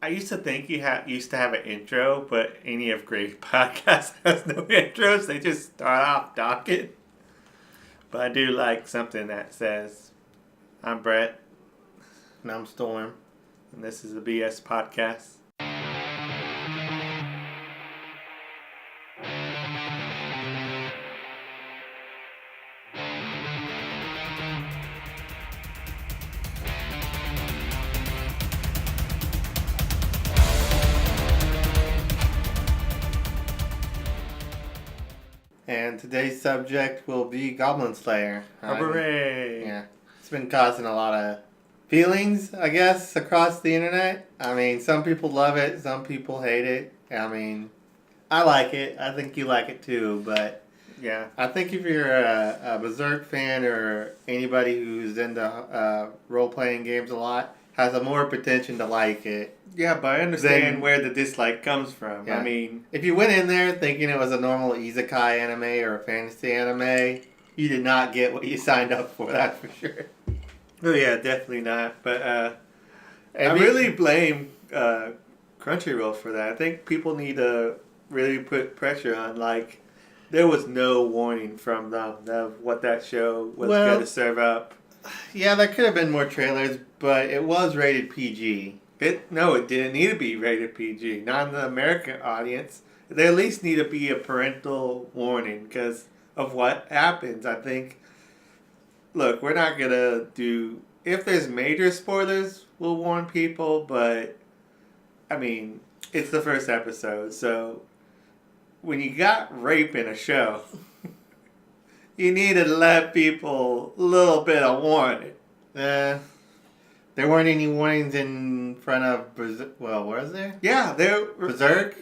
I used to think you used to have an intro, but any of great podcasts has no intros. They just start off talking. But I do like something that says, "I'm Brett, And I'm Storm. and this is the BS Podcast." And today's subject will be Goblin Slayer. Hooray! Yeah. It's been causing a lot of feelings, I guess, across the internet. I mean, some people love it, some people hate it. I mean, I like it. I think you like it too, but Yeah. I think if you're a Berserk fan or anybody who's into role-playing games a lot, has a more potential to like it. Yeah, but I understand Then- where the dislike comes from. Yeah. I mean, If you went in there thinking it was a normal isekai anime or a fantasy anime, you did not get what you signed up for, that's for sure. oh yeah, definitely not. But I I mean- really blame Crunchyroll for that. I think people need to really put pressure on. Like, there was no warning from them of what that show was Well- going to serve up. Yeah, there could have been more trailers, but it was rated PG. No, it didn't need to be rated PG. Not in the American audience. They at least need to be a parental warning because of what happens. I think. Look, we're not gonna do. If there's major spoilers, we'll warn people. But I mean, it's the first episode, so when you got rape in a show, you need to let people a little bit of warning. There weren't any warnings in front of Berserk. Well, was there? Yeah, there. Berserk?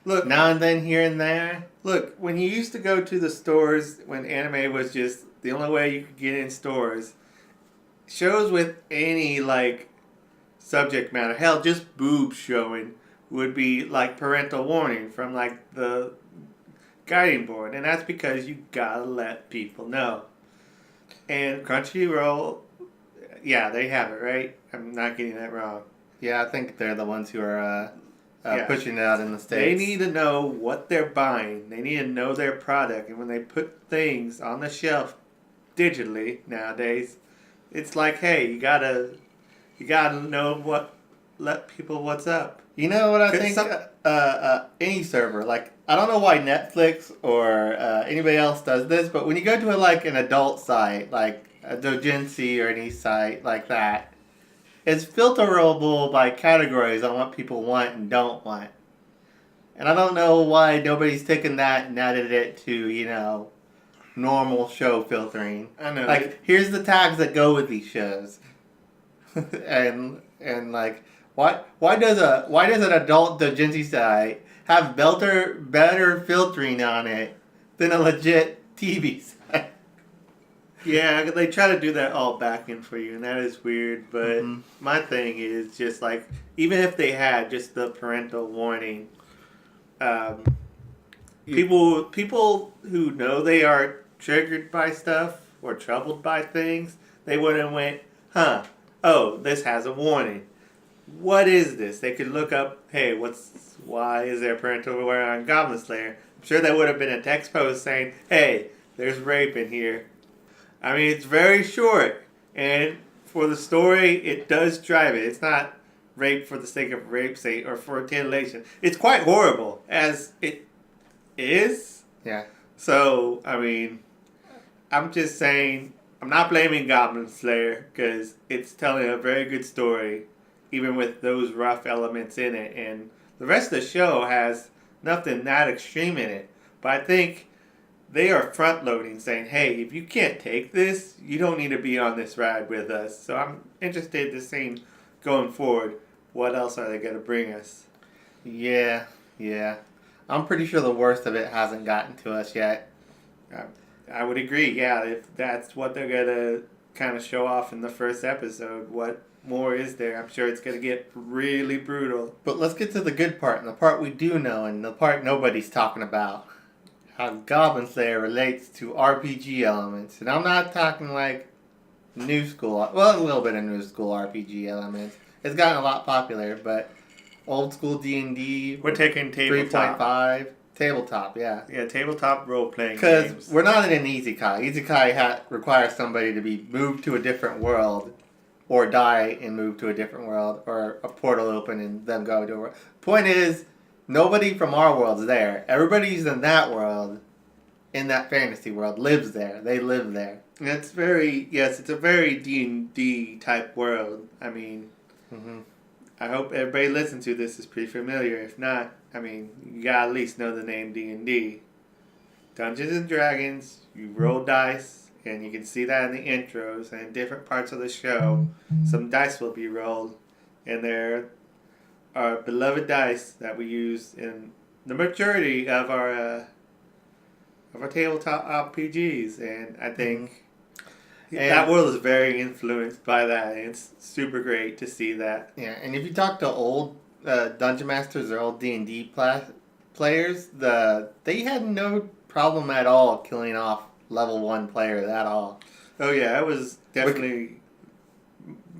Look, Now and then, here and there. Look, when you used to go to the stores when anime was just the only way you could get in stores, shows with any like subject matter, hell, just boobs showing would be like parental warning from like the guiding board, and that's because you gotta let people know. And Crunchyroll, yeah, they have it right. I'm not getting that wrong. Yeah, I think they're the ones who are Yeah. pushing it out in the States. They need to know what they're buying. They need to know their product. And when they put things on the shelf digitally nowadays, it's like, hey, you gotta know let people what's up. You know what I 'Cause think? Any server, like, I don't know why Netflix or anybody else does this, but when you go to an adult site, like a doujinshi or any site like that, it's filterable by categories on what people want and don't want. And I don't know why nobody's taken that and added it to, normal show filtering. I know. Like, here's the tags that go with these shows. and like, why does an adult doujinshi site have better filtering on it than a legit TV site? Yeah, they try to do that all back in for you, and that is weird. But Mhm. my thing is just like, even if they had just the parental warning, people who know they are triggered by stuff or troubled by things, they wouldn't have went, oh, this has a warning. What is this? They could look up, hey, why is there parental warning on Goblin Slayer? I'm sure there would have been a text post saying, hey, there's rape in here. I mean, it's very short, and for the story, it does drive it. It's not rape for the sake of rape's sake or for titillation. It's quite horrible, as it is. Yeah. So, I mean, I'm just saying, I'm not blaming Goblin Slayer, because it's telling a very good story, even with those rough elements in it, and the rest of the show has nothing that extreme in it. But I think they are front loading, saying, hey, if you can't take this, you don't need to be on this ride with us. So I'm interested to see going forward, what else are they going to bring us? Yeah. I'm pretty sure the worst of it hasn't gotten to us yet. I would agree, yeah, if that's what they're going to kind of show off in the first episode, what more is there? I'm sure it's going to get really brutal. But let's get to the good part, and the part we do know, and the part nobody's talking about. How Goblin Slayer relates to RPG elements. And I'm not talking like new school, well, a little bit of new school RPG elements. It's gotten a lot popular, but old school D&D. We're taking tabletop. 3.5. Tabletop, yeah. Yeah, tabletop role-playing Because games. we're not in an isekai. Isekai requires somebody to be moved to a different world, or die and move to a different world, or a portal open and them go to a world. Point is, nobody from our world's there. Everybody's in that world, in that fantasy world, lives there. They live there. It's a very D&D type world. I mean, I hope everybody listening to this is pretty familiar. If not, I mean, you gotta at least know the name D&D. Dungeons and Dragons, you roll dice, and you can see that in the intros and in different parts of the show. Some dice will be rolled, and there are beloved dice that we use in the majority of our tabletop RPGs, and I think that world is very influenced by that, and it's super great to see that. Yeah, and if you talk to old Dungeon Masters or old D&D players, they had no problem at all killing off level 1 players at all. Oh yeah, it was definitely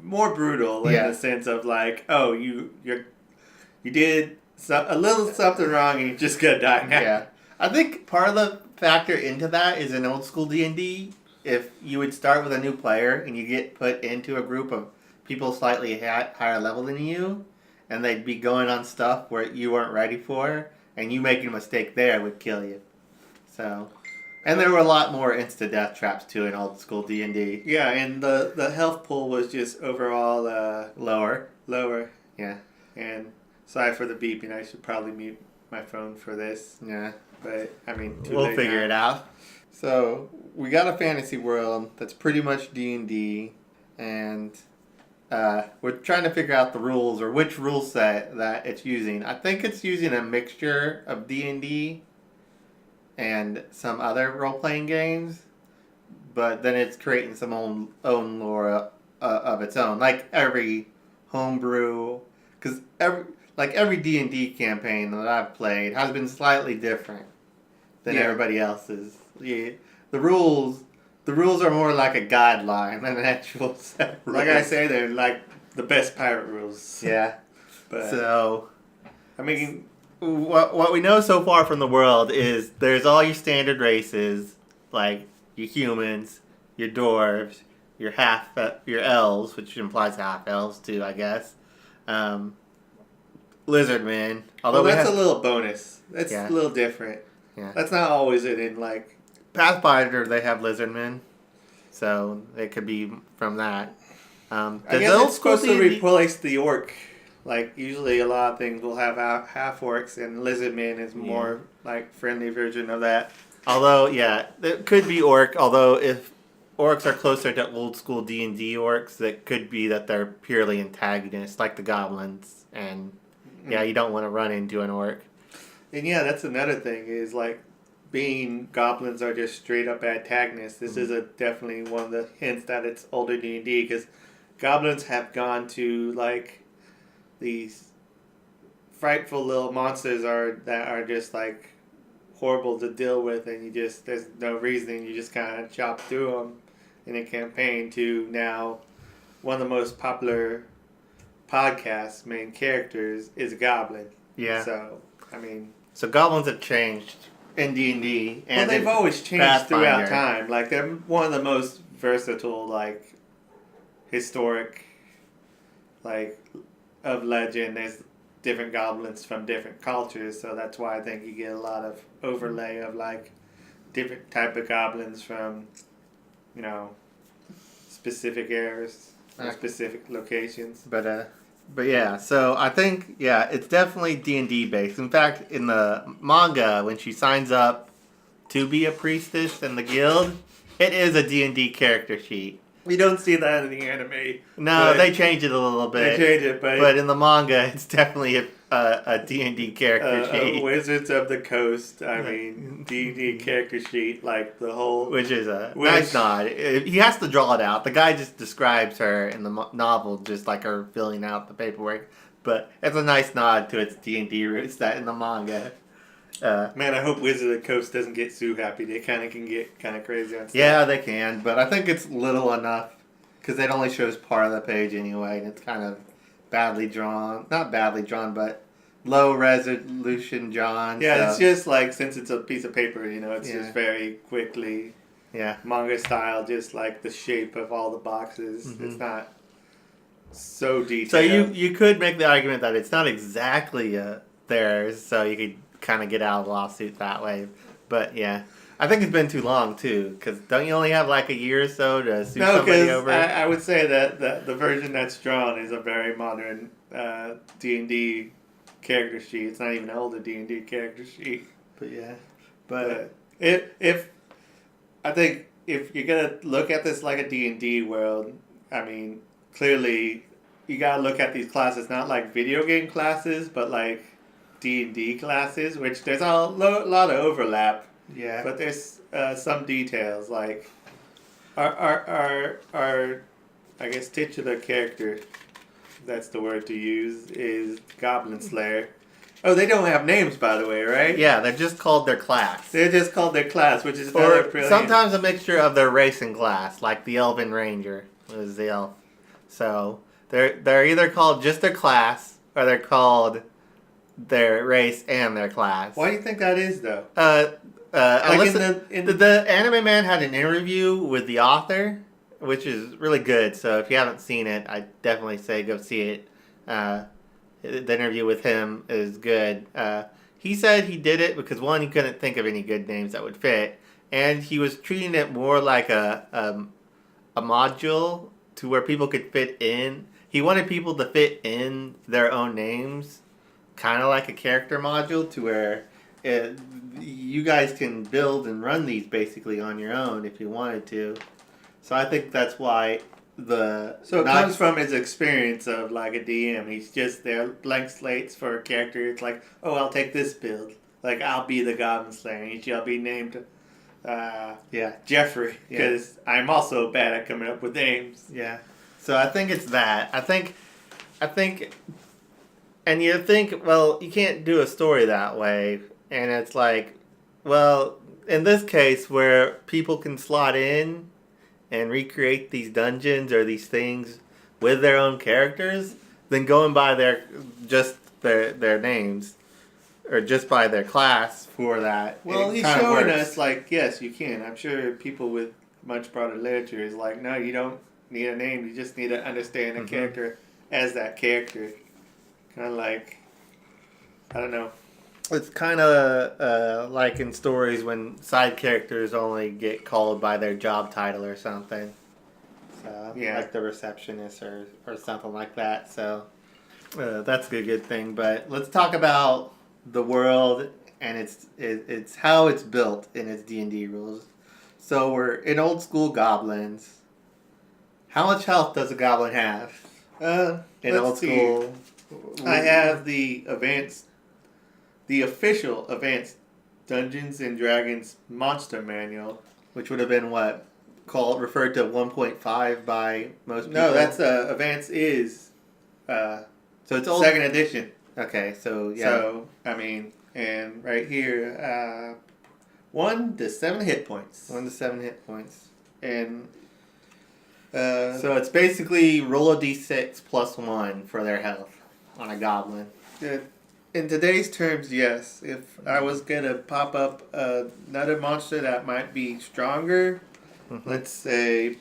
more brutal in the sense of like, oh, you did a little something wrong and you're just gonna die now. Yeah, I think part of the factor into that is in old school D&D, if you would start with a new player and you get put into a group of people slightly higher level than you, and they'd be going on stuff where you weren't ready for, and you making a mistake there would kill you. So, and there were a lot more insta-death traps too in old school D&D. Yeah, and the health pool was just overall Lower. Yeah. And sorry for the beeping. I should probably mute my phone for this. Yeah. But, I mean, we'll figure it out. So, we got a fantasy world that's pretty much D&D, and we're trying to figure out the rules, or which rule set that it's using. I think it's using a mixture of D&D and some other role-playing games, but then it's creating some own lore of its own, like every homebrew, because every D&D campaign that I've played has been slightly different than everybody else's. Yeah, the rules are more like a guideline than an actual set of rules. Like I say, they're like the best pirate rules. Yeah. But so, I mean, what we know so far from the world is there's all your standard races, like your humans, your dwarves, your elves, which implies half elves too, I guess. Lizardmen. Although that's a little bonus. That's a little different. Yeah. That's not always it in like Pathfinder. They have lizardmen, so it could be from that. I guess it's supposed to replace the orc. Like usually, a lot of things will have half orcs, and lizardmen is more like friendly version of that. Although, it could be orc. Although if orcs are closer to old school D&D orcs, it could be that they're purely antagonists, like the goblins, and you don't want to run into an orc. And that's another thing is like being goblins are just straight up antagonists. This is definitely one of the hints that it's older D&D, because goblins have gone to like these frightful little monsters that are just like horrible to deal with, and there's no reason, you just kind of chop through them in a campaign, to now one of the most popular podcast main characters is a goblin. Yeah. So, I mean... So goblins have changed in D&D. And they've always changed throughout time. Like, they're one of the most versatile, like, historic, like, of legend. There's different goblins from different cultures, so that's why I think you get a lot of overlay of, like, different type of goblins from, specific eras or specific locations. But yeah, so I think, it's definitely D&D based. In fact, in the manga, when she signs up to be a priestess in the guild, it is a D&D character sheet. We don't see that in the anime. No, they change it a little bit. They change it, but in the manga, it's definitely a D&D character sheet. Wizards of the Coast, I mean, D&D character sheet, like the whole... Which is a nice nod. He has to draw it out. The guy just describes her in the novel, just like her filling out the paperwork. But it's a nice nod to its D&D roots that in the manga. Man, I hope Wizard of the Coast doesn't get too happy. They kind of can get kind of crazy on stuff. Yeah, they can, but I think it's little enough, because it only shows part of the page anyway, and it's kind of badly drawn. Not badly drawn, but low resolution drawn. Yeah, so, it's just like, since it's a piece of paper, it's Yeah. just very quickly yeah. manga style, just like the shape of all the boxes. Mhm. It's not so detailed. So you could make the argument that it's not exactly theirs, so you could kind of get out of the lawsuit that way. But yeah, I think it's been too long too, because don't you only have like a year or so to sue No, somebody because over? I would say that the version that's drawn is a very modern D&D character sheet. It's not even an older D&D character sheet. But yeah, But if I think if you're gonna look at this like a D&D world, I mean, clearly you gotta look at these classes not like video game classes, but like D&D classes, which there's a lot of overlap. yeah. But there's some details, like our I guess titular character, that's the word to use, is Goblin Slayer. Oh, they don't have names, by the way, right? Yeah, they're just called their class. They're just called their class, which is another Or brilliant. sometimes a mixture of their race and class, like the Elven Ranger was the elf. So they're either called just their class, or they're called their race and their class. Why do you think that is, though? Like in the Anime Man had an interview with the author, which is really good. So if you haven't seen it, I definitely say go see it. The interview with him is good. He said he did it because, one, he couldn't think of any good names that would fit, and he was treating it more like a module to where people could fit in. He wanted people to fit in their own names, kind of like a character module, to where you guys can build and run these basically on your own if you wanted to. So I think that's why So it comes from his experience of like a DM. He's just there, blank slates for a character. It's like, oh, I'll take this build. Like, I'll be the Goblin Slayer. He shall be named Jeffrey, because I'm also bad at coming up with names. Yeah. So I think it's that. I think, and you think, well, you can't do a story that way. And it's like, well, in this case where people can slot in and recreate these dungeons or these things with their own characters, then going by their names or just by their class for that. Well, he's showing us, like, yes, you can. I'm sure people with much broader literature is like, no, you don't need a name. You just need to understand a character as that character. Kind of like, I don't know. It's kind of like in stories when side characters only get called by their job title or something. So, like the receptionist or something like that. So that's a good thing. But let's talk about the world and it's how it's built in its D&D rules. So we're in old school goblins. How much health does a goblin have? In old school, I have the official Advanced Dungeons and Dragons Monster Manual, which would have been what referred to 1.5 by most people. No, that's Advanced is. So it's old. Second edition. Okay, so yeah. So I mean, and right here, 1 to 7 hit points. 1 to 7 hit points, and so it's basically roll a d6 plus 1 for their health on a goblin. In today's terms, yes. If I was gonna pop up another monster that might be stronger, let's say,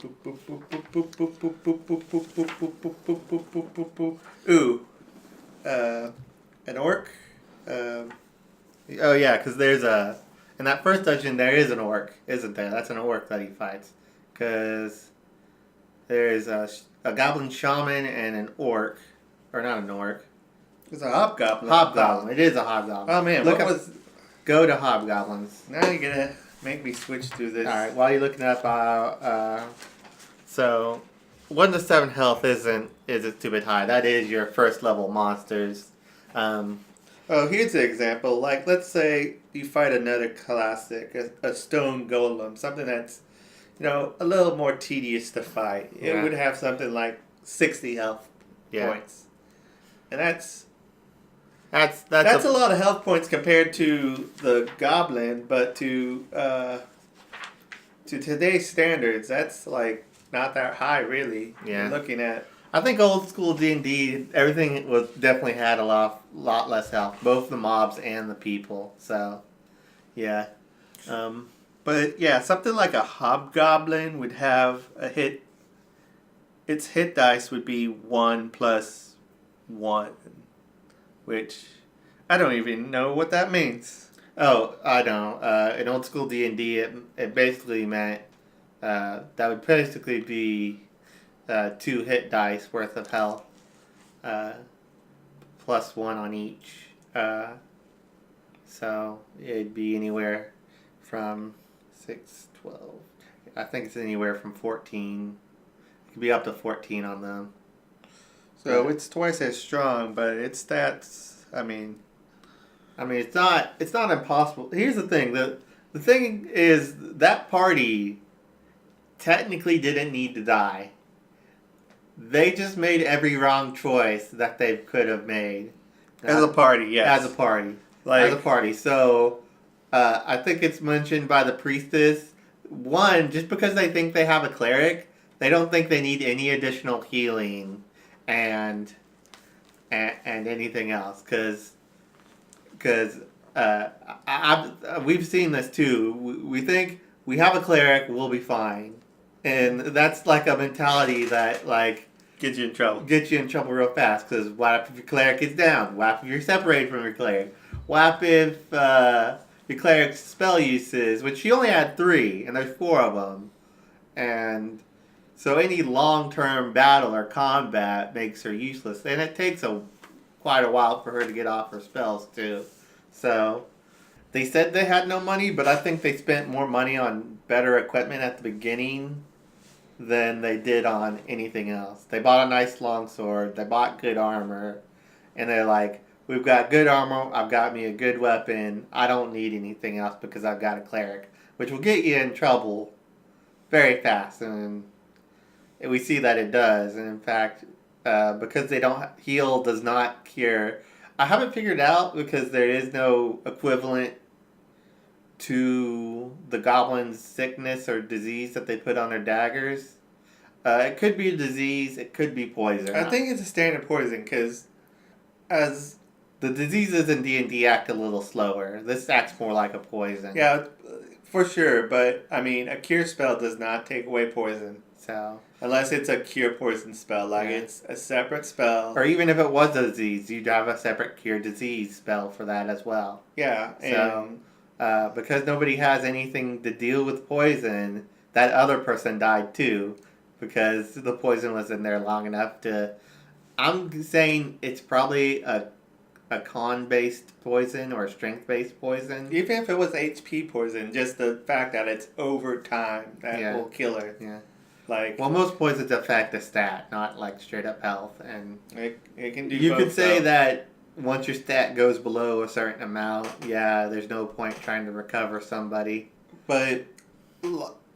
an orc. Oh yeah, because there's in that first dungeon there is an orc, isn't there? That's an orc that he fights, because there's a goblin shaman and an orc, or not an orc. It's a hobgoblin. Hobgoblin. It is a hobgoblin. Oh man, go to hobgoblins. Now you're gonna make me switch through this. All right. While you're looking up, so 1 to 7 health isn't too bit high. That is your first level monsters. Here's an example. Like, let's say you fight another classic, a stone golem, something that's, a little more tedious to fight. It would have something like 60 health points, and that's a lot of health points compared to the goblin, but to today's standards, that's like not that high, really. Yeah. You're looking at I think old school D&D, everything was definitely had a lot less health, both the mobs and the people. So, yeah. But yeah, something like a hobgoblin would have a hit. Its hit dice would be 1+1, which I don't even know what that means. Oh, I know. In old school D&D, it basically meant that would basically be 2 hit dice worth of health, +1 on each. So it'd be anywhere from 6, 12. I think it's anywhere from 14. It could be up to 14 on them. So it's twice as strong, but its stats, it's not impossible. Here's the thing. The thing is that party technically didn't need to die. They just made every wrong choice that they could have made. as a party, yes. As a party. Like, As a party. So, I think it's mentioned by the priestess. One, just because they think they have a cleric, they don't think they need any additional healing and anything else. Because we've seen this too. We think we have a cleric, we'll be fine. And that's like a mentality that, like, get you in trouble. Get you in trouble real fast. Because what if your cleric is down? What if you're separated from your cleric? What if your cleric's spell uses, which she only had 3, and there's 4 of them. And so any long-term battle or combat makes her useless. And it takes quite a while for her to get off her spells, too. So they said they had no money, but I think they spent more money on better equipment at the beginning than they did on anything else. They bought a nice longsword, they bought good armor, and they're like, we've got good armor, I've got me a good weapon, I don't need anything else because I've got a cleric, which will get you in trouble very fast, and we see that it does. And in fact, because they don't heal does not cure. I haven't figured out, because there is no equivalent to the goblin's sickness or disease that they put on their daggers. It could be a disease, it could be poison. I think it's a standard poison, because as the diseases in D&D act a little slower. This acts more like a poison. yeah, for sure, but a cure spell does not take away poison. So, unless it's a cure poison spell, like it's a separate spell. Or even if it was a disease, you'd have a separate cure disease spell for that as well. Yeah, so because nobody has anything to deal with poison, that other person died too, because the poison was in there long enough to. I'm saying it's probably a con-based poison or a strength-based poison. even if it was HP poison, just the fact that it's over time that will kill her. Yeah. Well, most poisons affect a stat, not like straight up health, and it can do. You could say though. that once your stat goes below a certain amount, there's no point trying to recover somebody. But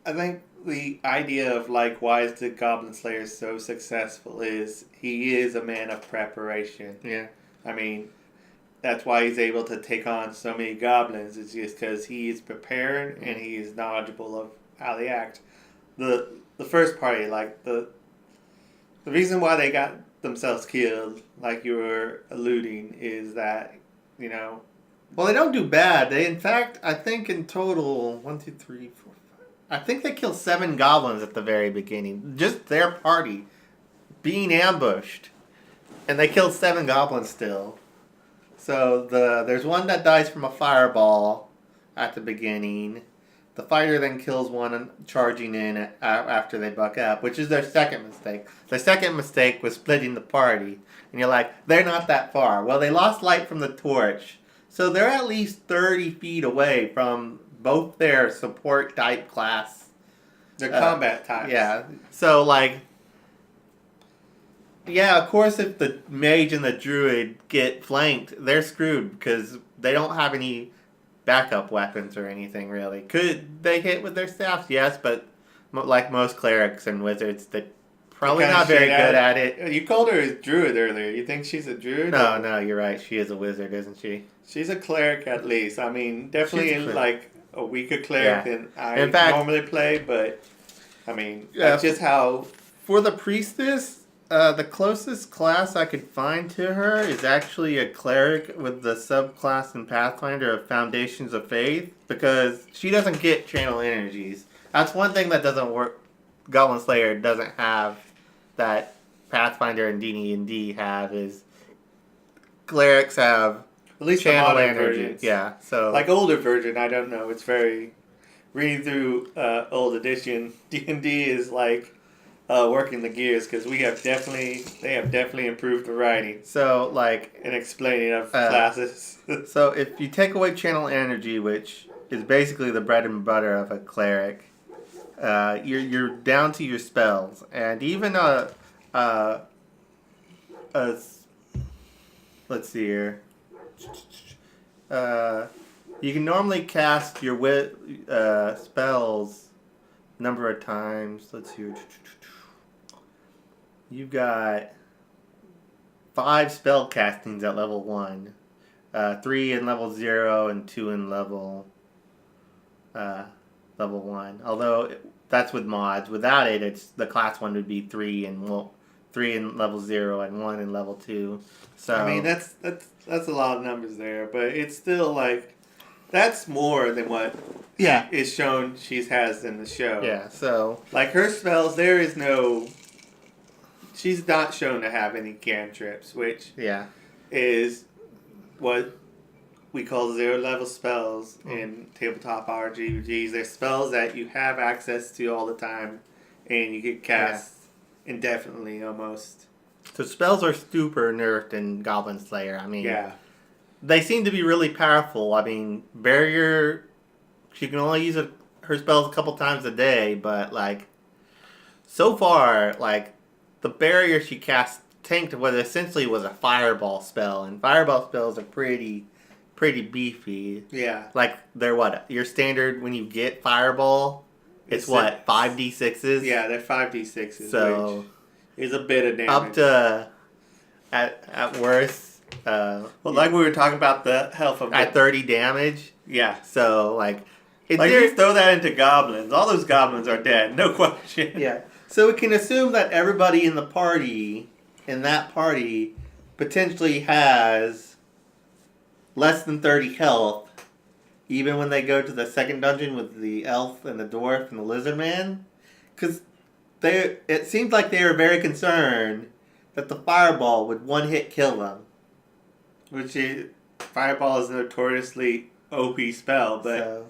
I think the idea of why is the Goblin Slayer so successful is he is a man of preparation. Yeah. That's why he's able to take on so many goblins. It's just because he is prepared and he is knowledgeable of how they act. The first party, the reason why they got themselves killed, like you were alluding, is that, Well, they don't do bad. They, in fact, I think in total, 1, 2, 3, 4, 5. I think they killed 7 goblins at the very beginning. Just their party being ambushed. And they killed 7 goblins still. So there's one that dies from a fireball at the beginning. The fighter then kills one charging in after they buck up, which is their second mistake. Their second mistake was splitting the party. And you're like, they're not that far. Well, they lost light from the torch. So they're at least 30 feet away from both their support type class. Their combat types. Yeah. So, of course, if the mage and the druid get flanked, they're screwed because they don't have any backup weapons or anything, really. Could they hit with their staffs? Yes, but like most clerics and wizards, they're probably not very good at it. You called her a druid earlier. You think she's a druid? No, you're right. She is a wizard, isn't she? She's a cleric at least. Definitely in a weaker cleric than I normally play, but that's just how... For the priestess, The closest class I could find to her is actually a cleric with the subclass in Pathfinder of Foundations of Faith, because she doesn't get channel energies. That's one thing that doesn't work. Goblin Slayer doesn't have that Pathfinder and D&D have, is clerics have At least channel the modern energy. versions. Yeah, so Like older version, I don't know. It's very reading through old edition D&D is like working the gears because they have definitely improved the writing so like and explaining of classes. so if you take away channel energy, which is basically the bread and butter of a cleric, you're down to your spells, and even let's see here. You can normally cast your spells a number of times. Let's see here. You've got 5 spell castings at level 1, 3 in level 0, and 2 in level 1. Although that's with mods. Without it, it's the class 1 would be 3 in level 0 and 1 in level 2. So I mean that's a lot of numbers there, but it's still like that's more than what is shown she has in the show. Yeah, so like her spells, she's not shown to have any cantrips, which is what we call 0 level spells in tabletop RPGs. They're spells that you have access to all the time, and you can cast indefinitely almost. So spells are super nerfed in Goblin Slayer. I mean, they seem to be really powerful. I mean, Barrier, she can only use her spells a couple times a day, but like so far, like the Barrier she cast tanked what essentially was a Fireball spell, and Fireball spells are pretty beefy. Yeah. Like they're what? Your standard when you get Fireball, it's what? 5d6s? Yeah, they're 5d6s. So which is a bit of damage. Up to at worst. Like we were talking about the health of at 30 damage. Yeah. So like you throw that into goblins. All those goblins are dead, no question. Yeah. So we can assume that everybody in that party, potentially has less than 30 health, even when they go to the second dungeon with the elf and the dwarf and the lizard man. Because it seemed like they were very concerned that the fireball would one-hit kill them. Fireball is a notoriously OP spell, but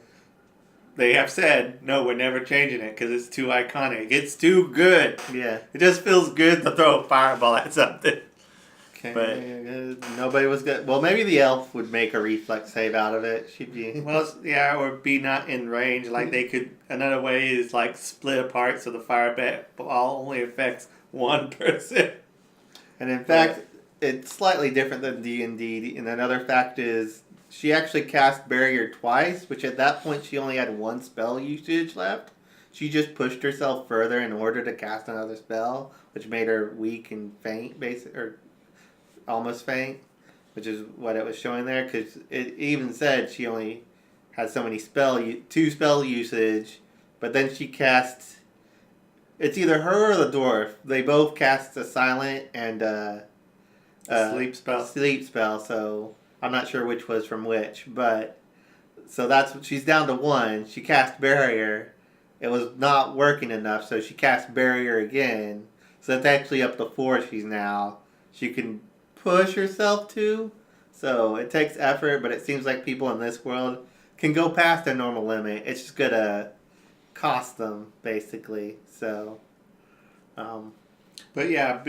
they have said, no, we're never changing it because it's too iconic. It's too good. Yeah. It just feels good to throw a fireball at something. Okay. But nobody was good. Well, maybe the elf would make a reflex save out of it. She'd be... Well, yeah, or be not in range. Like they could... Another way is like split apart so the fireball only affects one person. And in fact, it's slightly different than D&D. And another fact is she actually cast Barrier twice, which at that point she only had 1 spell usage left. She just pushed herself further in order to cast another spell, which made her weak and faint, or almost faint, which is what it was showing there, because it even said she only had so many 2 spell usage, but then she casts... It's either her or the dwarf. They both cast a silent and sleep spell. Sleep spell, so I'm not sure which was from which, but so that's what she's down to 1. She cast Barrier. It was not working enough, so she cast Barrier again. So that's actually up to 4 she can push herself to. So it takes effort, but it seems like people in this world can go past their normal limit. It's just gonna cost them, basically. So, But yeah,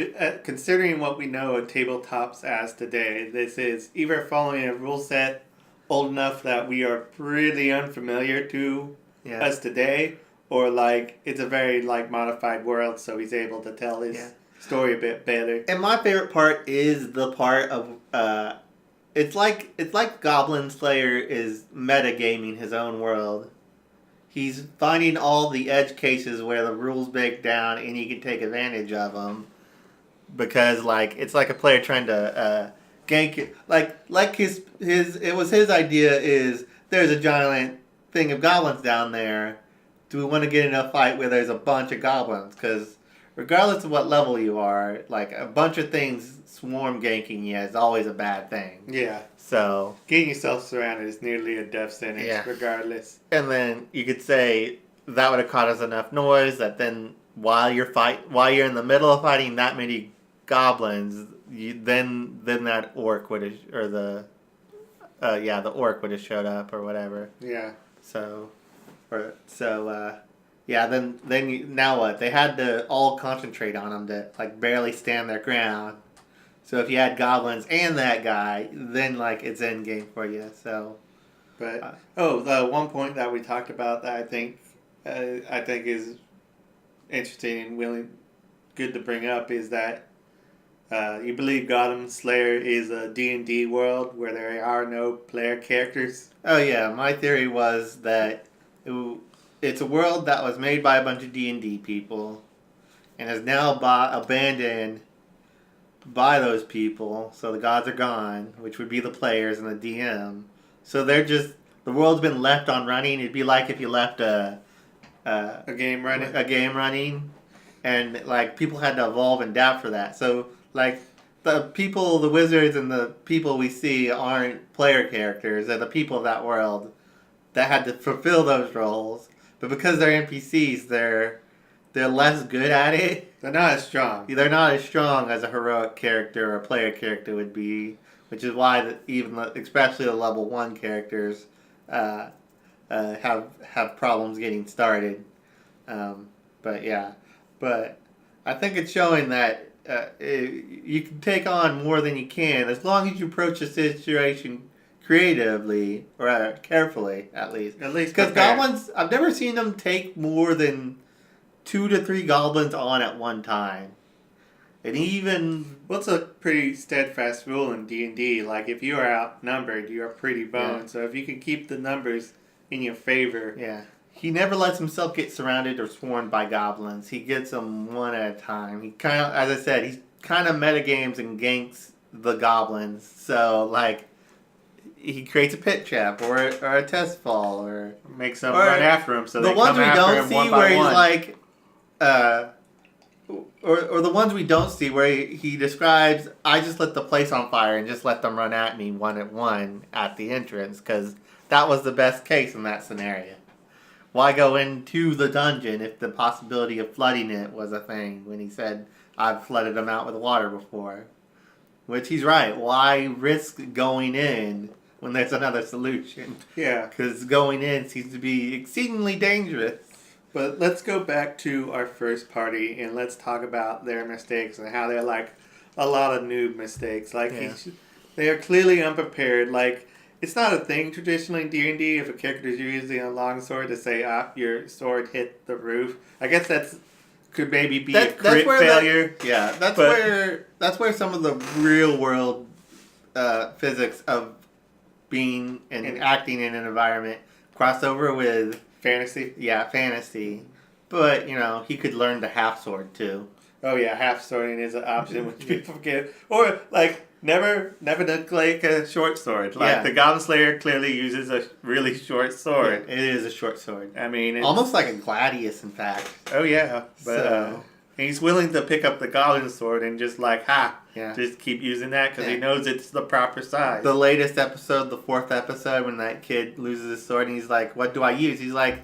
considering what we know of tabletops as today, this is either following a rule set old enough that we are pretty unfamiliar to us today, or like it's a very like modified world, so he's able to tell his story a bit better. And my favorite part is the part of it's like Goblin Slayer is metagaming his own world. He's finding all the edge cases where the rules break down and he can take advantage of them. Because like it's like a player trying to gank it. Like his it was his idea is there's a giant thing of goblins down there. Do we want to get in a fight where there's a bunch of goblins? Because regardless of what level you are, like a bunch of things swarm ganking you is always a bad thing. Yeah. So Getting yourself surrounded is nearly a death sentence, Yeah. regardless. and then you could say that would have caused enough noise that then while you're in the middle of fighting that many goblins, then that orc would have or the orc would have showed up or whatever. Yeah. Then now what? They had to all concentrate on them to like barely stand their ground. So if you had goblins and that guy, then like it's end game for you. So, But the one point that we talked about that I think is interesting and good to bring up is that you believe Goblin Slayer is a D&D world where there are no player characters. oh yeah, my theory was that it's a world that was made by a bunch of D&D people and is now abandoned by those people, so the gods are gone, which would be the players and the DM. So they're just the world's been left on running. It'd be like if you left a game running, and like people had to evolve and adapt for that. So like the wizards and the people we see aren't player characters. They're the people of that world that had to fulfill those roles. But because they're NPCs, they're less good at it. They're not as strong. They're not as strong as a heroic character or a player character would be, which is why especially the level 1 characters have problems getting started. But I think it's showing that you can take on more than you can as long as you approach the situation creatively or carefully, at least. Because goblins, I've never seen them take more than 2 to 3 goblins on at one time. And even... What's a pretty steadfast rule in D&D? Like, if you are outnumbered, you are pretty boned. Yeah. So if you can keep the numbers in your favor... Yeah. He never lets himself get surrounded or swarmed by goblins. He gets them one at a time. He kind of, as I said, he's kind of metagames and ganks the goblins. So, like, he creates a pit trap or a test fall or... Makes them run after him so they come after him one by one. The ones we don't see where he's like... Or the ones we don't see where he describes, I just lit the place on fire and just let them run at me one at one at the entrance because that was the best case in that scenario. Why go into the dungeon if the possibility of flooding it was a thing when he said, I've flooded them out with water before? Which he's right. Why risk going in when there's another solution? Yeah. Because going in seems to be exceedingly dangerous. But let's go back to our first party and let's talk about their mistakes and how they're like a lot of noob mistakes. Like they are clearly unprepared. Like it's not a thing traditionally in D&D if a character is using a longsword to say, your sword hit the roof. I guess could maybe be a crit failure. That's where some of the real world physics of being and acting in an environment cross over with fantasy. Yeah, fantasy. But, he could learn the half sword too. Oh yeah, half swording is an option which people forget. Or like never neglect a short sword. Like the Goblin Slayer clearly uses a really short sword. Yeah, it is a short sword. I mean, it's almost like a gladius, in fact. Oh yeah, but he's willing to pick up the Goblin sword and just just keep using that because he knows it's the proper size. The latest episode, the 4th episode, when that kid loses his sword and he's like, "What do I use?" He's like,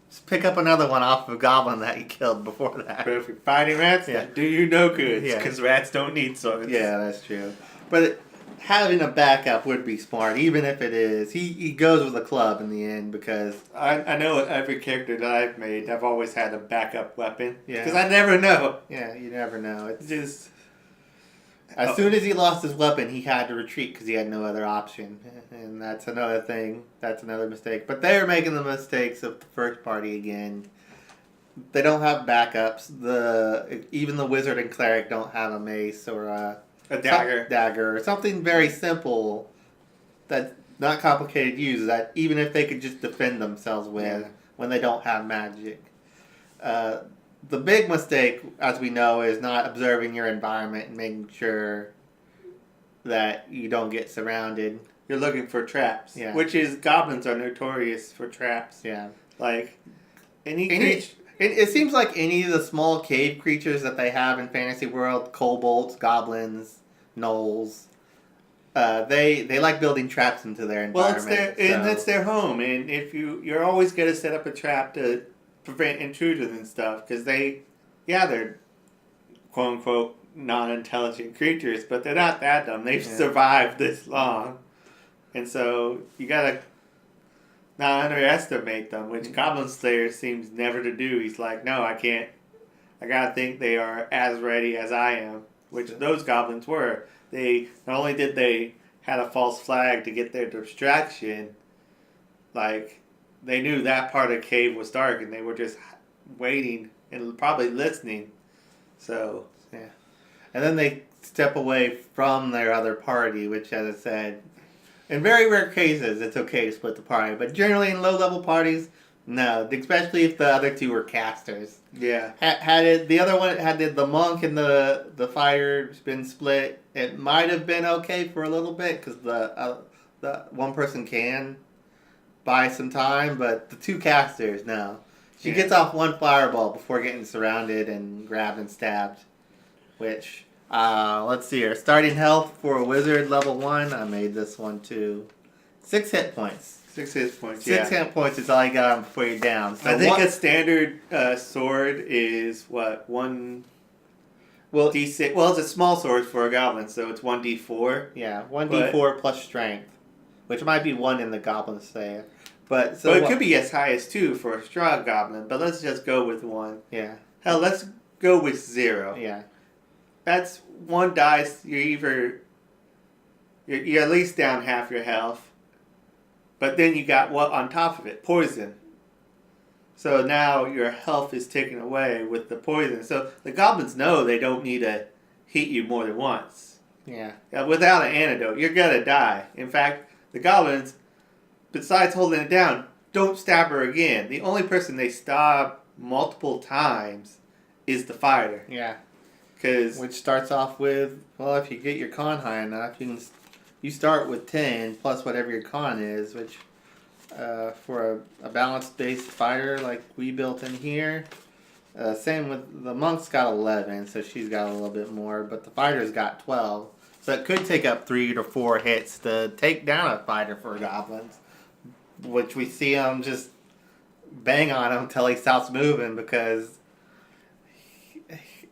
"Just pick up another one off of a goblin that he killed before that." But if you're fighting rats, that do you no good because rats don't need swords. Yeah, that's true. But having a backup would be smart, even if it is. He goes with a club in the end because... I know every character that I've made, I've always had a backup weapon. Because I never know. Yeah, you never know. It's just... As soon as he lost his weapon, he had to retreat because he had no other option. And that's another thing. That's another mistake. But they're making the mistakes of the first party again. They don't have backups. Even the wizard and cleric don't have a mace or a dagger or something very simple that's not complicated to use that even if they could just defend themselves with when they don't have magic. The big mistake, as we know, is not observing your environment and making sure that you don't get surrounded. You're looking for traps, which is goblins are notorious for traps. Yeah, like any It seems like any of the small cave creatures that they have in Fantasy World, kobolds, goblins, gnolls, they like building traps into their environment. And it's their home, and if you're always gonna set up a trap to prevent intruders and stuff, because they're quote unquote non-intelligent creatures, but they're not that dumb. They've survived this long, and so you gotta not underestimate them, which Goblin Slayer seems never to do. He's like, no, I can't. I gotta think they are as ready as I am, which those goblins were. They not only did they had a false flag to get their distraction, like they knew that part of the cave was dark, and they were just waiting and probably listening. So yeah, and then they step away from their other party, which, as I said, in very rare cases, it's okay to split the party, but generally in low-level parties, no. Especially if the other two were casters. yeah, Had the monk and the fighter been split, it might have been okay for a little bit because the one person can buy some time, but the two casters, no. She gets off one fireball before getting surrounded and grabbed and stabbed, which. Let's see here. Starting health for a wizard level 1. I made this one too. 6 hit points. 6 hit points. 6 hit points is all you got on before you're down. So I think a standard sword is what 1. Well, D6. Well, it's a small sword for a goblin, so it's 1d4. Yeah, 1d4 plus strength, which might be 1 in the Goblin Slayer. But it could be as high as 2 for a strong goblin. But let's just go with 1. Yeah. Hell, let's go with 0. Yeah. That's 1 dice. You're at least down half your health, but then you got what on top of it? Poison. So now your health is taken away with the poison. So the goblins know they don't need to hit you more than once. Yeah. Without an antidote, you're gonna die. In fact, the goblins, besides holding it down, don't stab her again. The only person they stab multiple times is the fighter. Yeah. Which starts off with, well, if you get your con high enough, you start with 10 plus whatever your con is, which for a balanced based fighter like we built in here, same with the monk's got 11, so she's got a little bit more, but the fighter's got 12, so it could take up 3 to 4 hits to take down a fighter for goblins, which we see him just bang on him until he stops moving because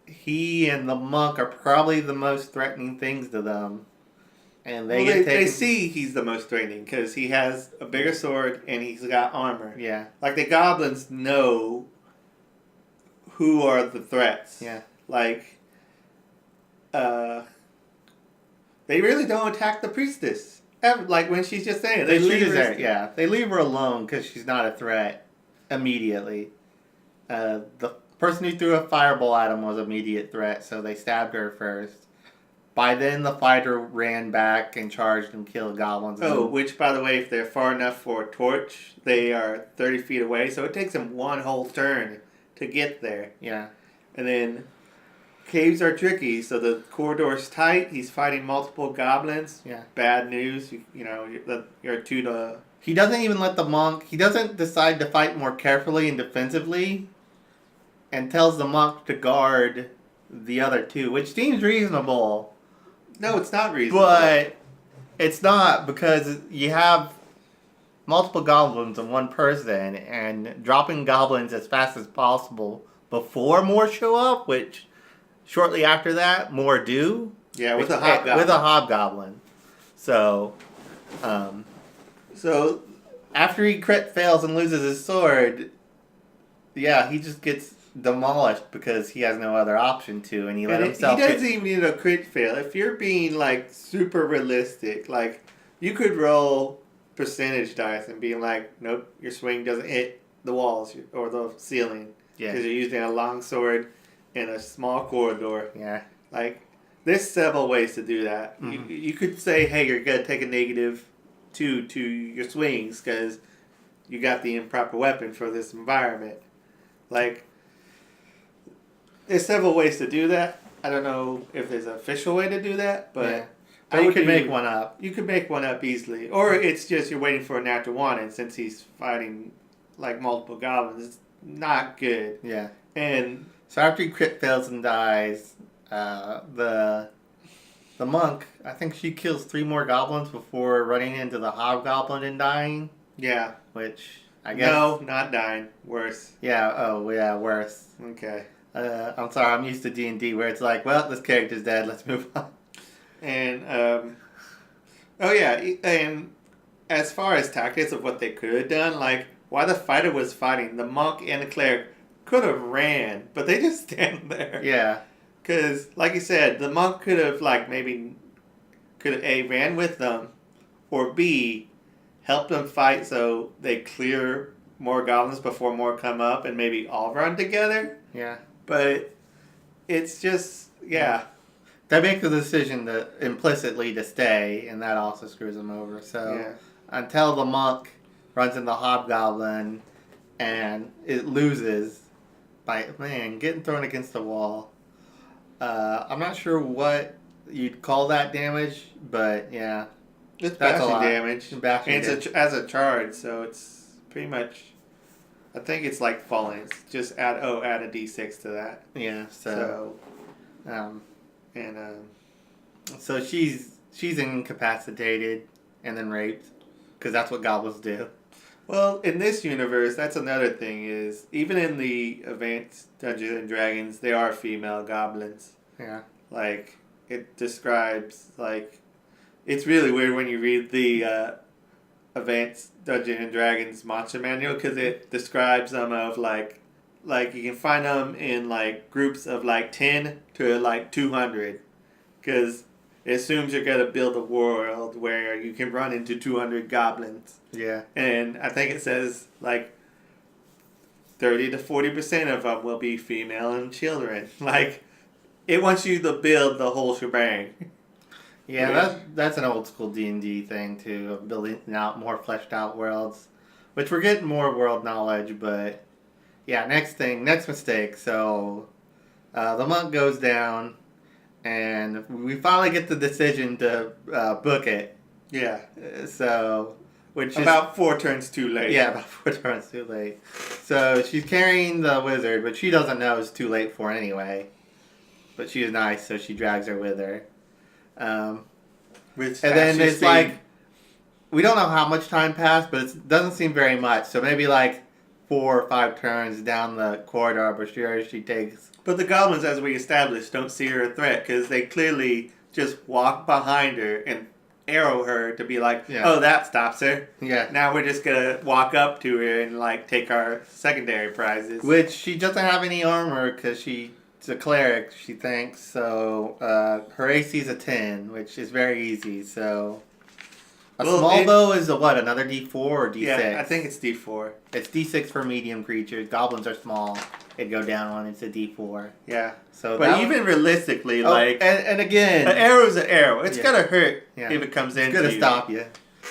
he and the monk are probably the most threatening things to them. And they see he's the most threatening because he has a bigger sword and he's got armor. Yeah. Like the goblins know who are the threats. Yeah. Like, they really don't attack the priestess. Like when she's just saying. They leave her. Yeah. They leave her alone because she's not a threat immediately. The person who threw a fireball at him was an immediate threat, so they stabbed her first. By then, the fighter ran back and charged and killed goblins. Which, by the way, if they're far enough for a torch, they are 30 feet away, so it takes them one whole turn to get there. Yeah. And then, caves are tricky, so the corridor's tight. He's fighting multiple goblins. Yeah. Bad news. You're 2 to... He doesn't even let the monk... He doesn't decide to fight more carefully and defensively and tells the monk to guard the other 2, which seems reasonable. No, it's not reasonable. But it's not because you have multiple goblins in one person and dropping goblins as fast as possible before more show up, which shortly after that, more do. Yeah, with a hobgoblin. With a hobgoblin. So after he crit fails and loses his sword, yeah, he just gets demolished because he has no other option to, and he let himself. He doesn't even need a crit fail. If you're being like super realistic, like you could roll percentage dice and be like, nope, your swing doesn't hit the walls or the ceiling because you're using a long sword in a small corridor. Yeah, like there's several ways to do that. Mm-hmm. You could say, hey, you're gonna take a -2 to your swings because you got the improper weapon for this environment. Like. There's several ways to do that. I don't know if there's an official way to do that, but you could make one up. You could make one up easily. Or it's just you're waiting for a natural one, and since he's fighting like multiple goblins, not good. Yeah. And So after he crit fails and dies, the monk, I think she kills 3 more goblins before running into the hobgoblin and dying. yeah, Which I guess. no, not dying. Worse. Yeah. Oh, yeah. Worse. Okay. I'm sorry. I'm used to D&D where it's like, well, this character's dead. Let's move on. And oh yeah, and as far as tactics of what they could have done, like while the fighter was fighting, the monk and the cleric could have ran, but they just stand there. Yeah. Because, like you said, the monk could have like maybe could have A, ran with them, or B, helped them fight so they clear more goblins before more come up and maybe all run together. Yeah. But it's just, yeah. They make the decision to implicitly to stay, and that also screws them over. So Yeah. until the monk runs into the hobgoblin and it loses by getting thrown against the wall. I'm not sure what you'd call that damage, but yeah. It's That's a bashing lot. damage. Bashing And it's as a charge, so it's pretty much. I think it's like falling. It's just add a d6 to that. Yeah. So Um, and so she's incapacitated and then raped because that's what goblins do. well, in this universe, that's another thing. Is even in the Advanced Dungeons and Dragons, there are female goblins. Yeah. Like it describes like it's really weird when you read the Advanced Dungeons and Dragons Monster Manual because it describes them of like you can find them in like groups of like 10 to like 200 because it assumes you're gonna build a world where you can run into 200 goblins. Yeah. And I think it says like 30 to 40% of them will be female and children. Like it wants you to build the whole shebang. Yeah, that's an old school D&D thing too, of building out more fleshed out worlds, which we're getting more world knowledge, but yeah, next mistake. So the monk goes down, and we finally get the decision to book it. Yeah. So, which is About 4 turns too late. yeah, about 4 turns too late. So she's carrying the wizard, but she doesn't know it's too late for her anyway. But she is nice, so she drags her with her. Which And then it's actually like, we don't know how much time passed, but it doesn't seem very much. So maybe like 4 or 5 turns down the corridor, but sure she takes. But the goblins, as we established, don't see her a threat because they clearly just walk behind her and arrow her to be like, Yeah. oh, that stops her. Yeah. Now we're just gonna walk up to her and like take our secondary prizes. Which she doesn't have any armor because she's a cleric, she thinks. So her AC is a 10, which is very easy. So a small bow is another D4 or D6? Yeah, I think it's D4. It's D6 for medium creatures. Goblins are small. It'd go down one. It's a D4. Yeah. So But even realistically, like and again, an arrow's an arrow. It's Yeah. gonna hurt Yeah. if it comes it's into gonna you. stop you.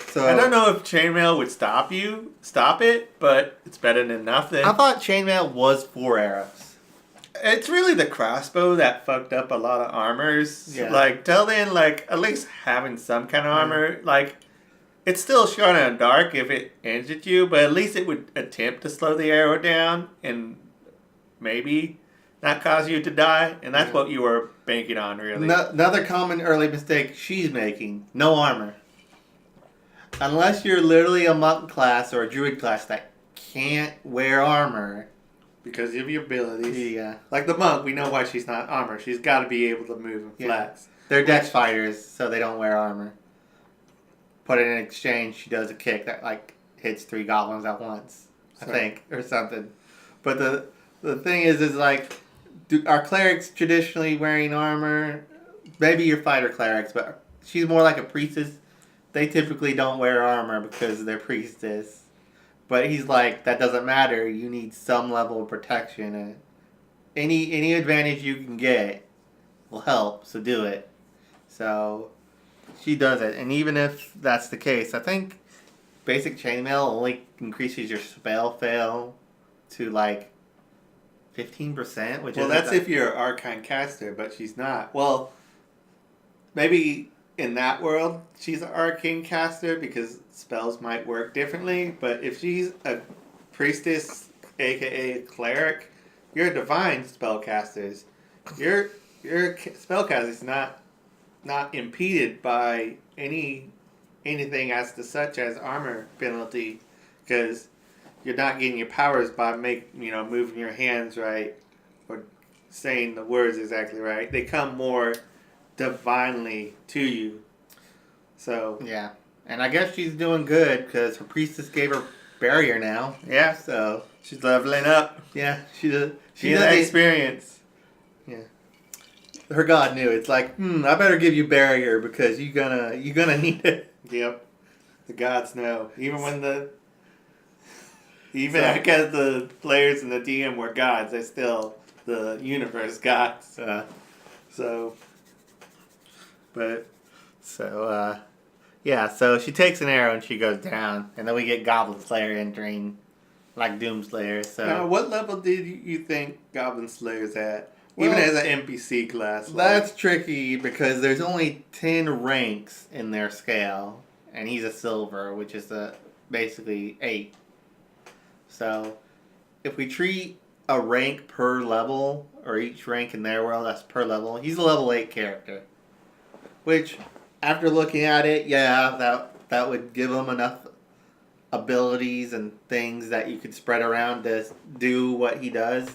So I don't know if chainmail would stop it, but it's better than nothing. I thought chainmail was 4 arrows. It's really the crossbow that fucked up a lot of armors. Yeah. Like, till then, like, at least having some kind of armor, like, it's still short and dark if it injured you, but at least it would attempt to slow the arrow down and maybe not cause you to die. And that's what you were banking on, really. Another common early mistake she's making: no armor. Unless you're literally a monk class or a druid class that can't wear armor. Because of your abilities. Yeah. Like the monk, we know why she's not armor. She's got to be able to move and flex. They're dex fighters, so they don't wear armor. But in exchange, she does a kick that like hits 3 goblins at once, I think, or something. But the thing is like, are clerics traditionally wearing armor? Maybe you're fighter clerics, but she's more like a priestess. They typically don't wear armor because they're priestess. But he's like, that doesn't matter. You need some level of protection, and any advantage you can get will help. So do it. So she does it, and even if that's the case, I think basic chainmail only increases your spell fail to like 15%. Which Well, that's if you're an arcane caster, but she's not. Well, maybe in that world she's an arcane caster because spells might work differently. But if she's a priestess aka cleric, you're divine spellcasters. Your spellcasting is not impeded by anything as to such as armor penalty, because you're not getting your powers by moving your hands right or saying the words exactly right. They come more divinely to you. So Yeah. And I guess she's doing good because her priestess gave her barrier now. yeah, So she's leveling up. yeah, she does. She has experience. Yeah. Her god knew. It's like, I better give you barrier because you're gonna need it. Yep. The gods know. Even So- because the players and the DM were gods, they're still the universe gods. Yeah, so she takes an arrow and she goes down, and then we get Goblin Slayer entering, like Doomslayer. So Now, what level did you think Goblin Slayer's at? Well, Even as an NPC class. that's tricky because there's only 10 ranks in their scale, and he's a silver, which is basically 8. So if we treat a rank per level, or each rank in their world, that's per level, he's a level 8 character. Which, after looking at it, yeah, that would give him enough abilities and things that you could spread around to do what he does.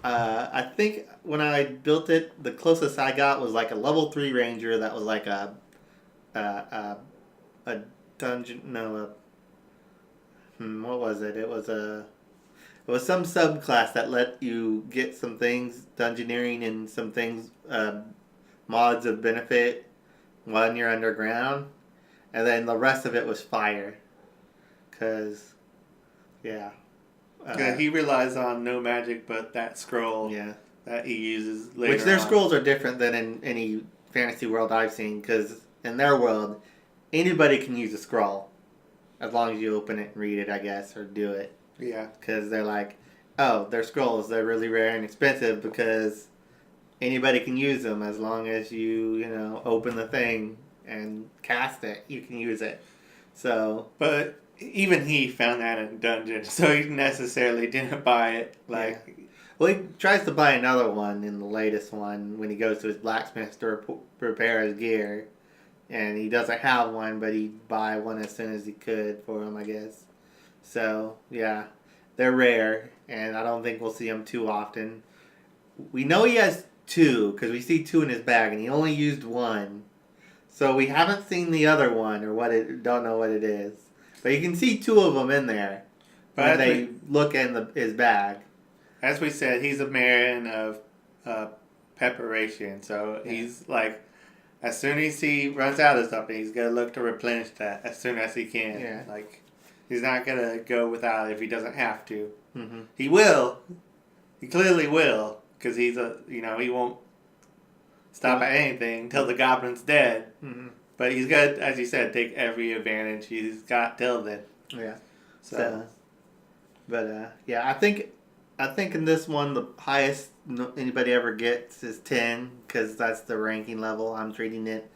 I think when I built it, the closest I got was like a level 3 ranger that was like a dungeon. No, what was it? It was some subclass that let you get some things, dungeoneering and some things, mods of benefit when you're underground, and then the rest of it was fire. Cause, yeah. He relies on no magic but that scroll Yeah. that he uses later Which their on. scrolls are different than in any fantasy world I've seen, because in their world, anybody can use a scroll. As long as you open it and read it, I guess, or do it. Yeah. Because they're like, oh, they're scrolls. They're really rare and expensive because anybody can use them as long as you open the thing and cast it. You can use it. So, But even he found that in dungeon, so he necessarily didn't buy it. well, he tries to buy another one in the latest one when he goes to his blacksmith to repair his gear. And he doesn't have one, but he'd buy one as soon as he could for him, I guess. So, yeah, they're rare, and I don't think we'll see them too often. We know he has 2, because we see 2 in his bag, and he only used 1. So we haven't seen the other one, or don't know what it is. But you can see 2 of them in there when they look in his bag. As we said, he's a man of preparation, so he's like, as soon as he runs out of something, he's gonna look to replenish that as soon as he can. Yeah. Like, he's not gonna go without it if he doesn't have to. Mm-hmm. He will. He clearly will, because he won't stop at anything until the goblin's dead. Mm-hmm. But he's got, as you said, take every advantage he's got till then. Yeah. So Yeah, I think in this one the highest anybody ever gets is 10 because that's the ranking level. I'm treating it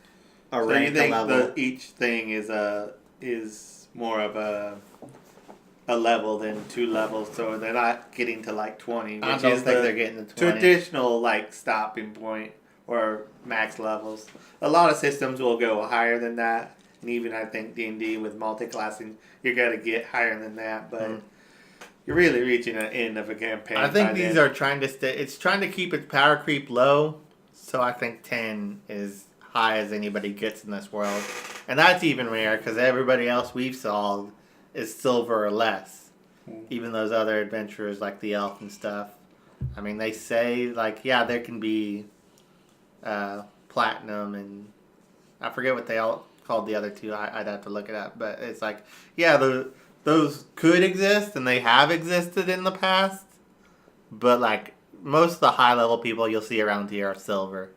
a so rank you think level. each thing is more of a level than 2 levels, so they're not getting to like 20, which I don't is think the they're getting to 20. traditional like stopping point or max levels. A lot of systems will go higher than that, and even I think D&D with multi-classing, you're gonna get higher than that, but you're really reaching an end of a campaign. I think these are trying to stay. It's trying to keep its power creep low, so I think 10 is high as anybody gets in this world, and that's even rare because everybody else we've solved is silver or less. Even those other adventurers like the elf and stuff. I mean, they say like there can be platinum and I forget what they all called the other 2. I'd have to look it up, but it's like those could exist and they have existed in the past, but like most of the high level people you'll see around here are silver.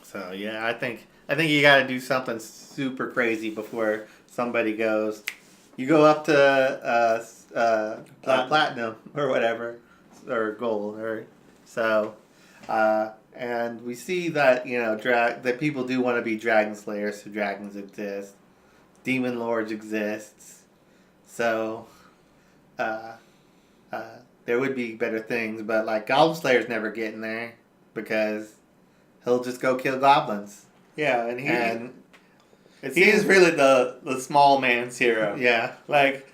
So yeah, I think you got to do something super crazy before somebody goes. You go up to platinum or whatever, or gold, or so. And we see that that people do want to be dragon slayers, so dragons exist. Demon lords exists. So there would be better things. But like Goblin Slayer's never getting there because he'll just go kill goblins. Yeah, and he is really the small man's hero. Yeah. Like,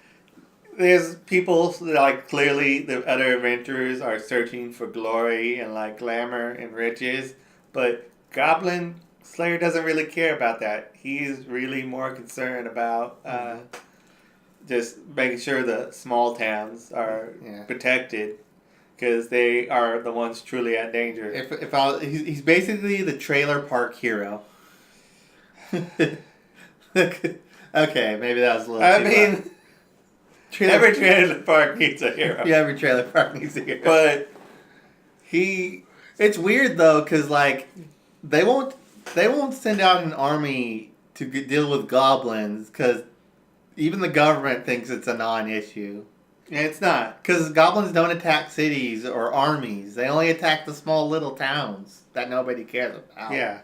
there's people, like, clearly the other adventurers are searching for glory and, like, glamour and riches, but Goblin Slayer doesn't really care about that. He's really more concerned about just making sure the small towns are protected, because they are the ones truly at danger. He's basically the trailer park hero. Okay, maybe that was a little too much. Every trailer park needs a hero. Yeah, every trailer park needs a hero. But it's weird though, because like they won't send out an army to deal with goblins, because even the government thinks it's a non-issue. Yeah, it's not. Because goblins don't attack cities or armies. They only attack the small little towns that nobody cares about. Yeah.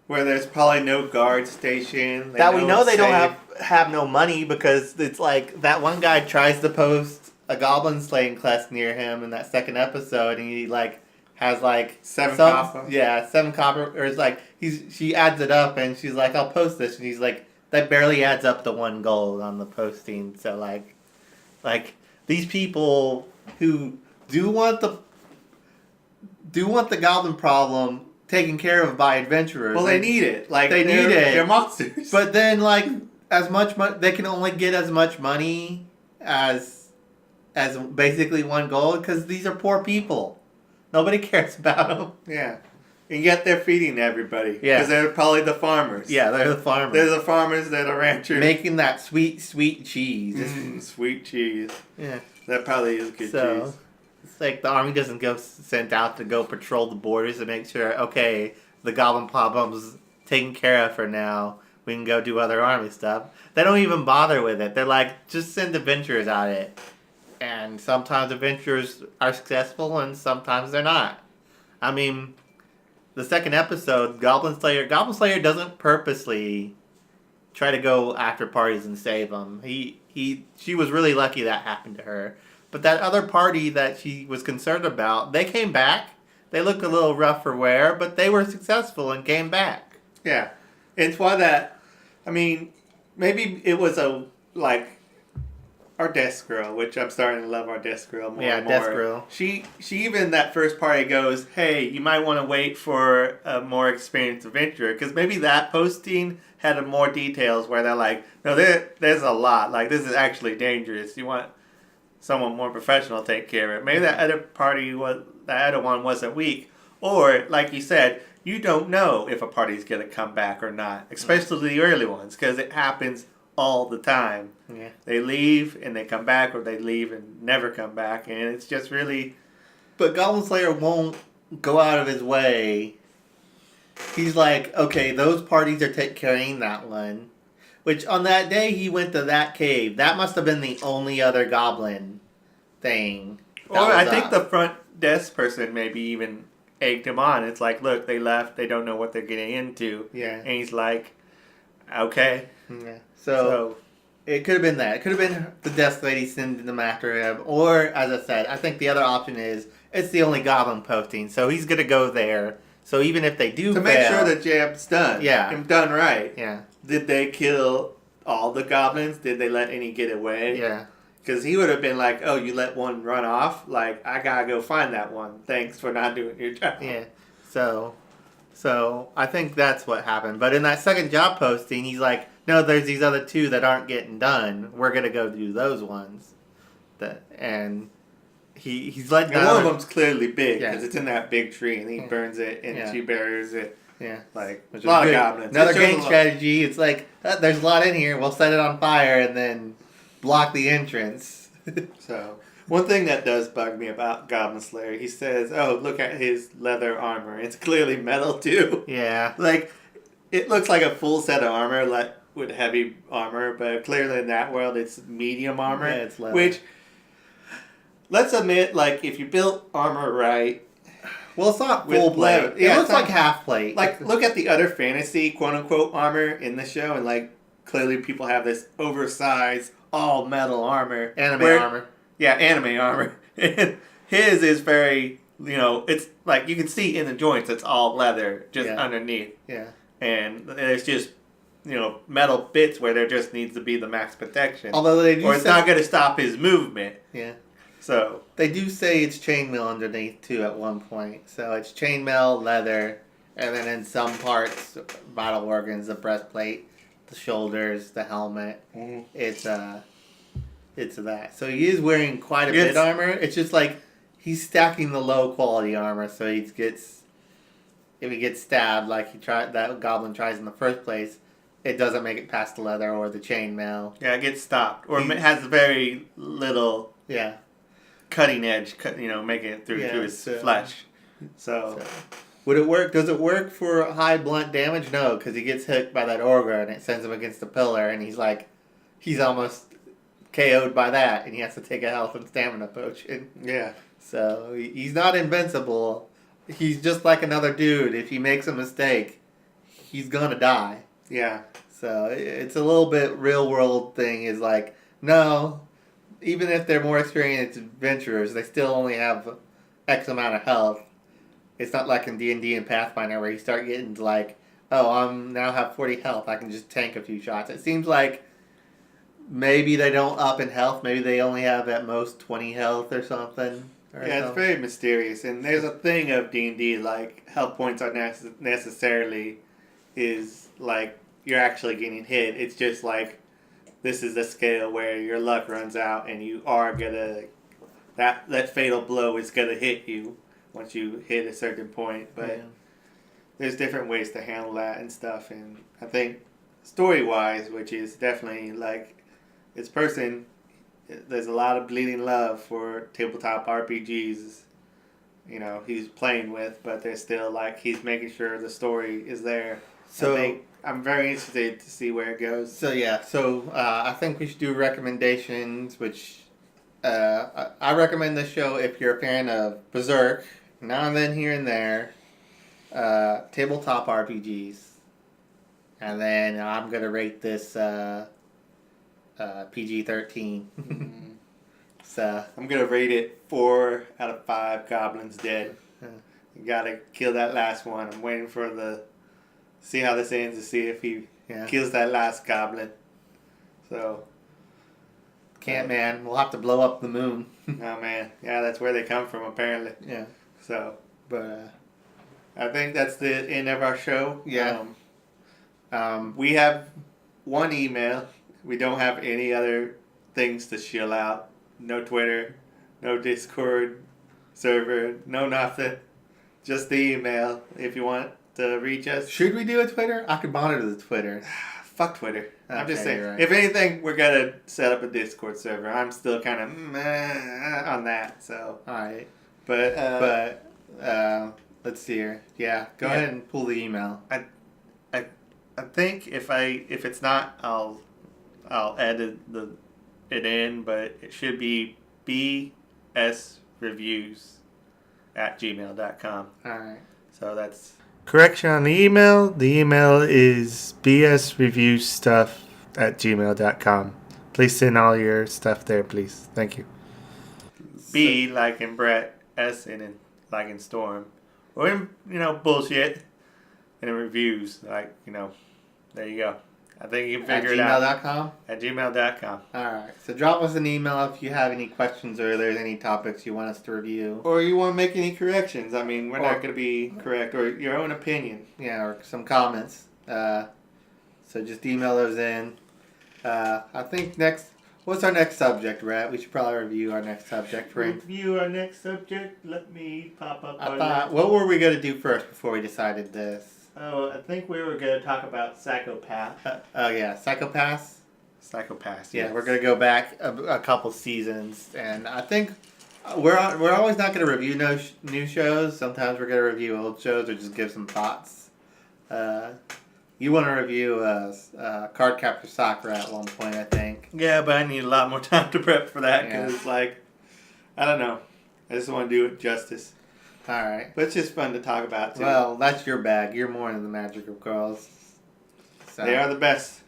Where there's probably no guard station. That we know they don't have no money, because it's like that one guy tries to post a goblin slaying quest near him in that second episode, and he like has like 7 copper. Yeah, 7 copper. Or it's like she adds it up, and she's like, "I'll post this," and he's like, "That barely adds up to 1 gold on the posting." So like these people who do want the goblin problem taken care of by adventurers. Well, they need it. Like, they need it. They're monsters. But then, like, as much they can only get as much money as basically 1 gold, because these are poor people. Nobody cares about them. Yeah. And yet they're feeding everybody. Yeah. Because they're probably the farmers. Yeah, they're the farmers. They're the farmers that are ranchers. Making that sweet, sweet cheese. Sweet cheese. Yeah. That probably is good cheese. It's like the army doesn't go sent out to go patrol the borders to make sure, okay, the goblin problem's taken care of for now. We can go do other army stuff. They don't even bother with it. They're like, just send adventurers at it. And sometimes adventurers are successful and sometimes they're not. I mean, the second episode, Goblin Slayer doesn't purposely try to go after parties and save them. She was really lucky that happened to her. But that other party that she was concerned about, they came back. They looked a little rough for wear, but they were successful and came back. Yeah. It's why that, I mean, maybe it was our desk girl, which I'm starting to love our desk girl more and more. Yeah, desk girl. She even that first party goes, hey, you might want to wait for a more experienced adventurer, because maybe that posting had more details where they're like, no, there's a lot. Like, this is actually dangerous. You want someone more professional to take care of it. Maybe that other one wasn't weak. Or, like you said, you don't know if a party's going to come back or not, especially the early ones, because it happens all the time. Yeah. They leave and they come back, or they leave and never come back, and it's just really... But Goblin Slayer won't go out of his way. He's like, okay, those parties are carrying that one. Which, on that day, he went to that cave. That must have been the only other goblin thing. Or I think the front desk person maybe even egged him on. It's like, look, they left. They don't know what they're getting into. Yeah. And he's like, okay. Yeah. So it could have been that. It could have been the desk lady sending them after him. Or, as I said, I think the other option is it's the only goblin posting. So he's going to go there. So even if they do to make sure the job's done. Yeah. And done right. Yeah. Did they kill all the goblins? Did they let any get away? Yeah. Because he would have been like, oh, you let one run off? Like, I gotta go find that one. Thanks for not doing your job. Yeah. So I think that's what happened. But in that second job posting, he's like, no, there's these other 2 that aren't getting done. We're going to go do those ones. And he's letting and one of them's clearly big, because it's in that big tree, and he burns it, and she buries it. Yeah. Like, a lot of goblins. Another game strategy. It's like, there's a lot in here. We'll set it on fire and then block the entrance. So, one thing that does bug me about Goblin Slayer, he says, oh, look at his leather armor. It's clearly metal, too. Yeah. Like, it looks like a full set of armor, like with heavy armor, but clearly in that world it's medium armor. Yeah, it's leather. Which, let's admit, like, if you built armor right... Well, it's not full plate. It looks like half plate. Like, look at the other fantasy, quote-unquote, armor in the show, and, like, clearly people have this oversized, all-metal armor. Anime armor. Yeah, anime armor. And his is very, it's like you can see in the joints it's all leather just underneath. Yeah. And there's just, metal bits where there just needs to be the max protection. Although they do or it's not going to stop his movement. Yeah. So. They do say it's chainmail underneath, too, at one point. So it's chainmail, leather, and then in some parts, vital organs, the breastplate, the shoulders, the helmet. Mm-hmm. It's that. So he is wearing quite a bit of armor. It's just like he's stacking the low quality armor, so if he gets stabbed like that goblin tries in the first place, it doesn't make it past the leather or the chainmail. Yeah, it gets stopped. Or it has very little cutting edge, making it through his flesh. So would it work? Does it work for high blunt damage? No, because he gets hit by that ogre and it sends him against the pillar, and he's almost KO'd by that, and he has to take a health and stamina potion. Yeah. So he's not invincible. He's just like another dude. If he makes a mistake, he's gonna die. Yeah. So it's a little bit real world thing. Is like, no, even if they're more experienced adventurers, they still only have X amount of health. It's not like in D&D and Pathfinder where you start getting to like, oh, I'm now have 40 health. I can just tank a few shots. It seems like maybe they don't up in health. Maybe they only have at most 20 health or something. It's very mysterious. And there's a thing of D&D, like, health points aren't necessarily is, like, you're actually getting hit. It's just, like, this is a scale where your luck runs out and you are going to... That fatal blow is going to hit you once you hit a certain point. But there's different ways to handle that and stuff. And I think story-wise, which is definitely, like... There's a lot of bleeding love for tabletop RPGs, he's playing with, but there's still, like, he's making sure the story is there. So I'm very interested to see where it goes. So, I think we should do recommendations, which I recommend this show if you're a fan of Berserk, now and then here and there, tabletop RPGs, and then I'm going to rate this... PG-13. So I'm gonna rate it 4 out of 5 goblins dead. You gotta kill that last one. I'm waiting for see how this ends to see if he kills that last goblin. So can't, man. We'll have to blow up the moon. Oh man, yeah, that's where they come from apparently. Yeah. So, but I think that's the end of our show. Yeah. We have one email. We don't have any other things to shill out. No Twitter, no Discord server, no nothing. Just the email if you want to reach us. Should we do a Twitter? I could monitor the Twitter. Fuck Twitter. I'm just saying. Right. If anything, we're going to set up a Discord server. I'm still kind of on that. So. All right. But let's see here. Yeah, go ahead and pull the email. I think if it's not, I'll edit it in, but it should be bsreviews@gmail.com. All right. So that's... Correction on the email. The email is bsreviewstuff@gmail.com. Please send all your stuff there, please. Thank you. B like in Brett, S in like in Storm. Or in, bullshit. And in reviews, like, there you go. I think you can figure it out. At gmail.com. Alright. So drop us an email if you have any questions or there's any topics you want us to review. Or you want to make any corrections. I mean, we're not going to be correct. Or your own opinion. Yeah, or some comments. So just email those in. I think what's our next subject, Rat? We should probably review our next subject. Review our next subject? Let me pop up. What were we going to do first before we decided this? Oh, I think we were going to talk about Psychopath. Psychopaths? Psychopaths, yeah. We're going to go back a couple seasons, and I think we're always not going to review new shows. Sometimes we're going to review old shows or just give some thoughts. You want to review Cardcaptor Sakura at one point, I think. Yeah, but I need a lot more time to prep for that because it's like, I don't know. I just want to do it justice. All right. But it's just fun to talk about, too. Well, that's your bag. You're more into the magic of girls. So. They are the best.